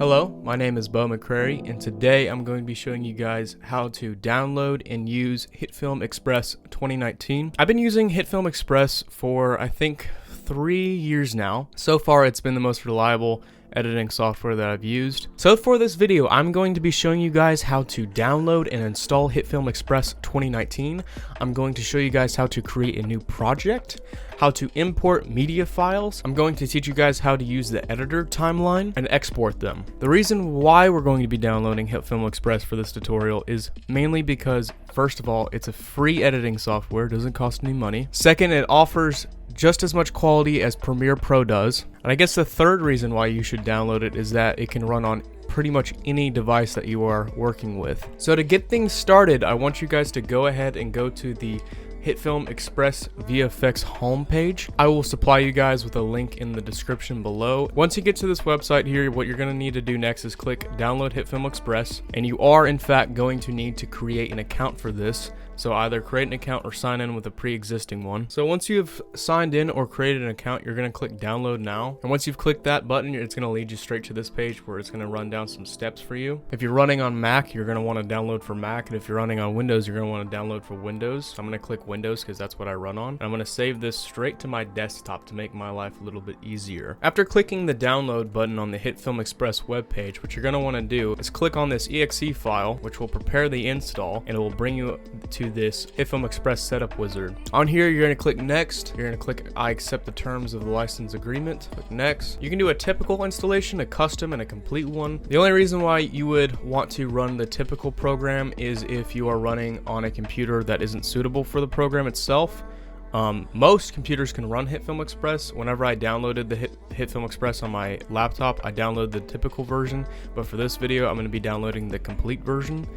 Hello, my name is Bo McCrary, and today I'm going to be showing you guys how to download and use Hitfilm Express 2019. I've been using Hitfilm Express for I think 3 years now. So far it's been the most reliable editing software that I've used. So for this video, I'm going to be showing you guys how to download and install Hitfilm Express 2019. I'm going to show you guys how to create a new project, how to import media files. I'm going to teach you guys how to use the editor timeline and export them. The reason why we're going to be downloading Hitfilm Express for this tutorial is mainly because, first of all, it's a free editing software, doesn't cost any money. Second, it offers just as much quality as Premiere Pro does. And I guess the third reason why you should download it is that it can run on pretty much any device that you are working with. So to get things started, I want you guys to go ahead and go to the Hitfilm Express VFX homepage. I will supply you guys with a link in the description below. Once you get to this website here, what you're going to need to do next is click download Hitfilm Express, and you are in fact going to need to create an account for this. So either create an account or sign in with a pre-existing one. So once you've signed in or created an account, you're going to click download now. And once you've clicked that button, it's going to lead you straight to this page where it's going to run down some steps for you. If you're running on Mac, you're going to want to download for Mac. And if you're running on Windows, you're going to want to download for Windows. So I'm going to click Windows because that's what I run on. And I'm going to save this straight to my desktop to make my life a little bit easier. After clicking the download button on the Hitfilm Express webpage, what you're going to want to do is click on this exe file, which will prepare the install, and it will bring you to this Hitfilm Express setup wizard. On here, you're going to click next. You're going to click I accept the terms of the license agreement. Click next. You can do a typical installation, a custom, and a complete one. The only reason why you would want to run the typical program is if you are running on a computer that isn't suitable for the program itself. Most computers can run Hitfilm Express. Whenever I downloaded the Hitfilm Express on my laptop, I downloaded the typical version, but for this video, I'm going to be downloading the complete version.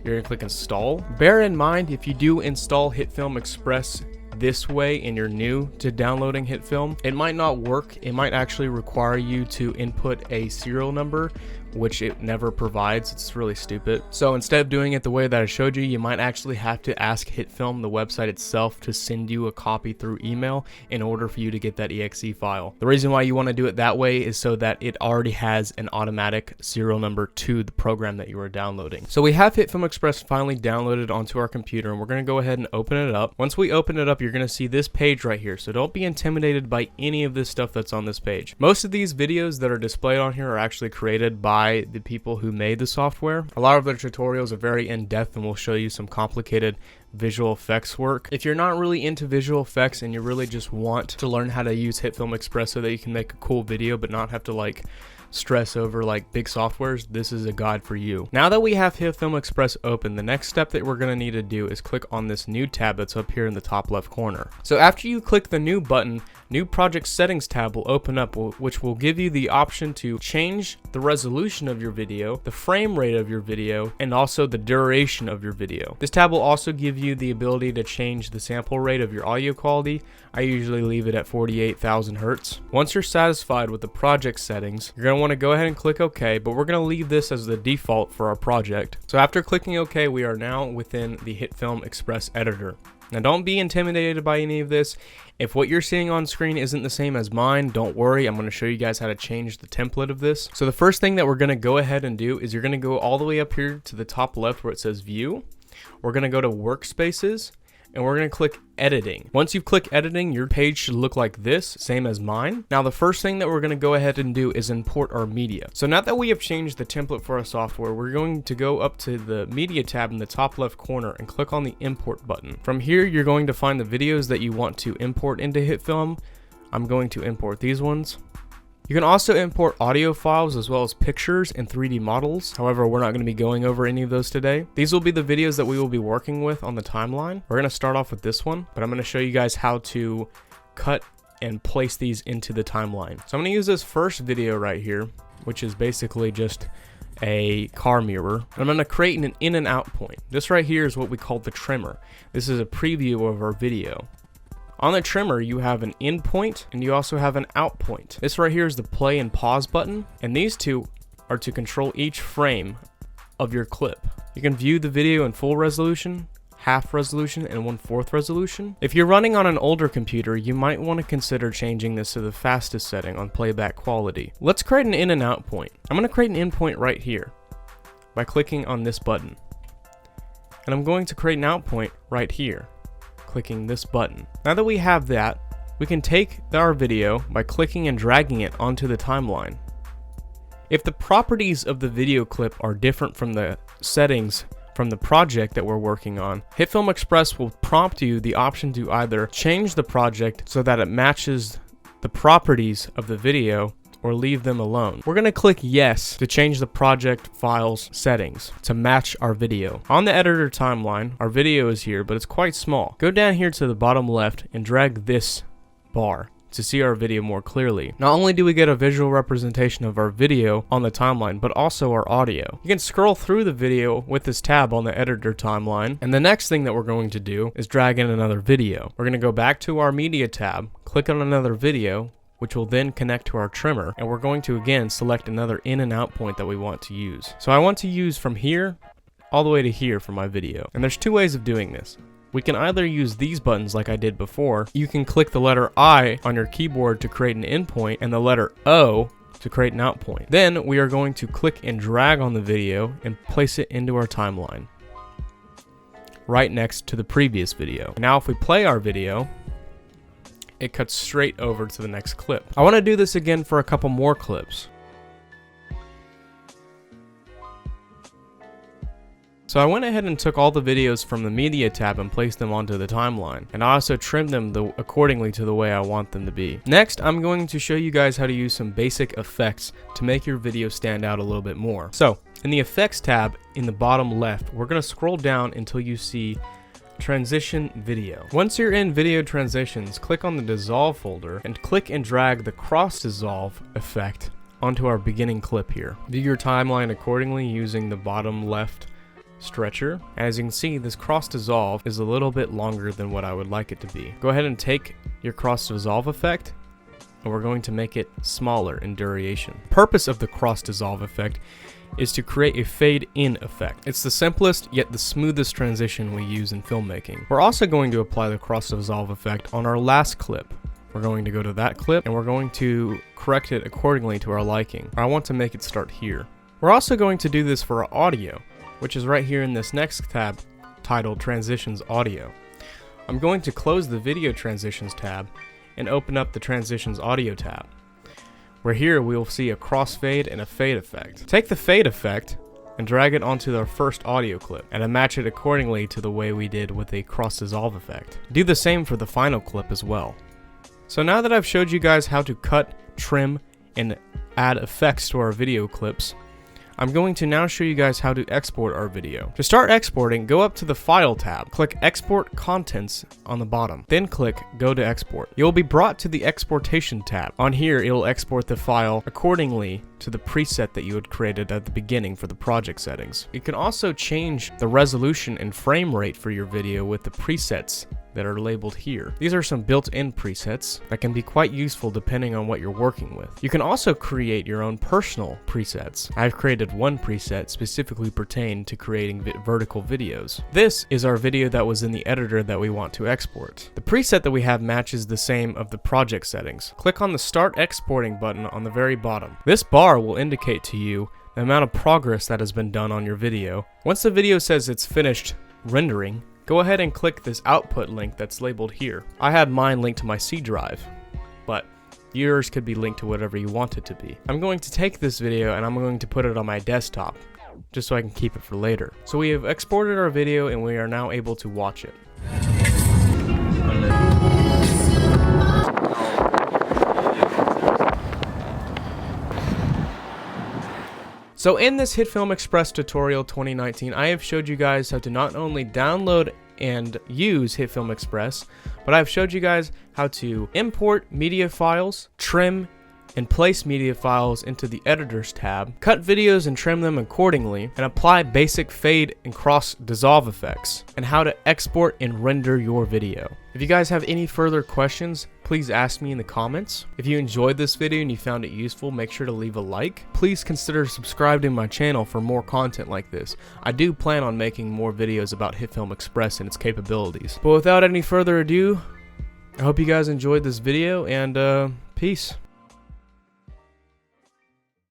You're going to click install. Bear in mind, if you do install Hitfilm Express this way and you're new to downloading Hitfilm, it might not work. It might actually require you to input a serial number, which it never provides. It's really stupid. So instead of doing it the way that I showed you, you might actually have to ask Hitfilm, the website itself, to send you a copy through email in order for you to get that exe file. The reason why you want to do it that way is so that it already has an automatic serial number to the program that you are downloading. So we have Hitfilm Express finally downloaded onto our computer, and we're going to go ahead and open it up. Once we open it up, you're going to see this page right here. So don't be intimidated by any of this stuff that's on this page. Most of these videos that are displayed on here are actually created by the people who made the software. A lot of their tutorials are very in-depth and will show you some complicated visual effects work. If you're not really into visual effects and you really just want to learn how to use Hitfilm Express so that you can make a cool video but not have to like stress over like big softwares, this is a guide for you. Now that we have Hitfilm Express open, the next step that we're going to need to do is click on this new tab that's up here in the top left corner. So after you click the new button, new project settings tab will open up, which will give you the option to change the resolution of your video, the frame rate of your video, and also the duration of your video. This tab will also give you the ability to change the sample rate of your audio quality. I usually leave it at 48,000 Hertz. Once you're satisfied with the project settings, you're going to want to go ahead and click OK, but we're going to leave this as the default for our project. So after clicking OK, we are now within the Hitfilm Express editor. Now don't be intimidated by any of this. If what you're seeing on screen isn't the same as mine, don't worry. I'm going to show you guys how to change the template of this. So the first thing that we're going to go ahead and do is you're going to go all the way up here to the top left where it says View. We're going to go to Workspaces, and we're going to click editing. Once you've clicked editing, your page should look like this, same as mine. Now the first thing that we're going to go ahead and do is import our media. So now that we have changed the template for our software, we're going to go up to the media tab in the top left corner and click on the import button. From here, you're going to find the videos that you want to import into Hitfilm. I'm going to import these ones. You can also import audio files as well as pictures and 3D models. However, we're not going to be going over any of those today. These will be the videos that we will be working with on the timeline. We're going to start off with this one, but I'm going to show you guys how to cut and place these into the timeline. So I'm going to use this first video right here, which is basically just a car mirror. I'm going to create an in and out point. This right here is what we call the trimmer. This is a preview of our video. On the trimmer, you have an in point and you also have an out point. This right here is the play and pause button, and these two are to control each frame of your clip. You can view the video in full resolution, 1/2 resolution and 1/4 resolution. If you're running on an older computer, you might want to consider changing this to the fastest setting on playback quality. Let's create an in and out point. I'm going to create an in point right here by clicking on this button. And I'm going to create an out point right here, clicking this button. Now that we have that, we can take our video by clicking and dragging it onto the timeline. If the properties of the video clip are different from the settings from the project that we're working on, Hitfilm Express will prompt you the option to either change the project so that it matches the properties of the video or leave them alone. We're going to click yes to change the project file's settings to match our video. On the editor timeline, our video is here, but it's quite small. Go down here to the bottom left and drag this bar to see our video more clearly. Not only do we get a visual representation of our video on the timeline, but also our audio. You can scroll through the video with this tab on the editor timeline, and the next thing that we're going to do is drag in another video. We're going to go back to our media tab, click on another video, which will then connect to our trimmer, and we're going to again select another in and out point that we want to use. So I want to use from here all the way to here for my video. And there's two ways of doing this. We can either use these buttons like I did before. You can click the letter I on your keyboard to create an in point and the letter O to create an out point. Then we are going to click and drag on the video and place it into our timeline right next to the previous video. Now if we play our video, it cuts straight over to the next clip. I want to do this again for a couple more clips. So I went ahead and took all the videos from the media tab and placed them onto the timeline, and I also trimmed them accordingly to the way I want them to be. Next, I'm going to show you guys how to use some basic effects to make your video stand out a little bit more. So in the effects tab in the bottom left, we're going to scroll down until you see transition video. Once you're in video transitions, click on the dissolve folder and click and drag the cross dissolve effect onto our beginning clip here. View your timeline accordingly using the bottom left stretcher. As you can see, this cross dissolve is a little bit longer than what I would like it to be. Go ahead and take your cross dissolve effect and we're going to make it smaller in duration. Purpose of the cross dissolve effect is to create a fade in effect. It's the simplest yet the smoothest transition we use in filmmaking. We're also going to apply the cross dissolve effect on our last clip. We're going to go to that clip and we're going to correct it accordingly to our liking. I want to make it start here. We're also going to do this for our audio, which is right here in this next tab titled Transitions Audio. I'm going to close the Video Transitions tab and open up the Transitions Audio tab, where here we will see a crossfade and a fade effect. Take the fade effect and drag it onto our first audio clip and match it accordingly to the way we did with a cross dissolve effect. Do the same for the final clip as well. So now that I've showed you guys how to cut, trim, and add effects to our video clips, I'm going to now show you guys how to export our video. To start exporting, go up to the File tab, click Export Contents on the bottom, then click Go to Export. You'll be brought to the Exportation tab. On here, it'll export the file accordingly to the preset that you had created at the beginning for the project settings. You can also change the resolution and frame rate for your video with the presets that are labeled here. These are some built-in presets that can be quite useful depending on what you're working with. You can also create your own personal presets. I've created one preset specifically pertained to creating vertical videos. This is our video that was in the editor that we want to export. The preset that we have matches the same of the project settings. Click on the Start Exporting button on the very bottom. This bar will indicate to you the amount of progress that has been done on your video. Once the video says it's finished rendering, go ahead and click this output link that's labeled here. I have mine linked to my C drive, but yours could be linked to whatever you want it to be. I'm going to take this video and I'm going to put it on my desktop, just so I can keep it for later. So we have exported our video and we are now able to watch it. So in this Hitfilm Express tutorial 2019, I have showed you guys how to not only download and use Hitfilm Express, but I've showed you guys how to import media files, trim, and place media files into the Editors tab, cut videos and trim them accordingly, and apply basic fade and cross dissolve effects, and how to export and render your video. If you guys have any further questions, please ask me in the comments. If you enjoyed this video and you found it useful, make sure to leave a like. Please consider subscribing to my channel for more content like this. I do plan on making more videos about Hitfilm Express and its capabilities. But without any further ado, I hope you guys enjoyed this video, and peace.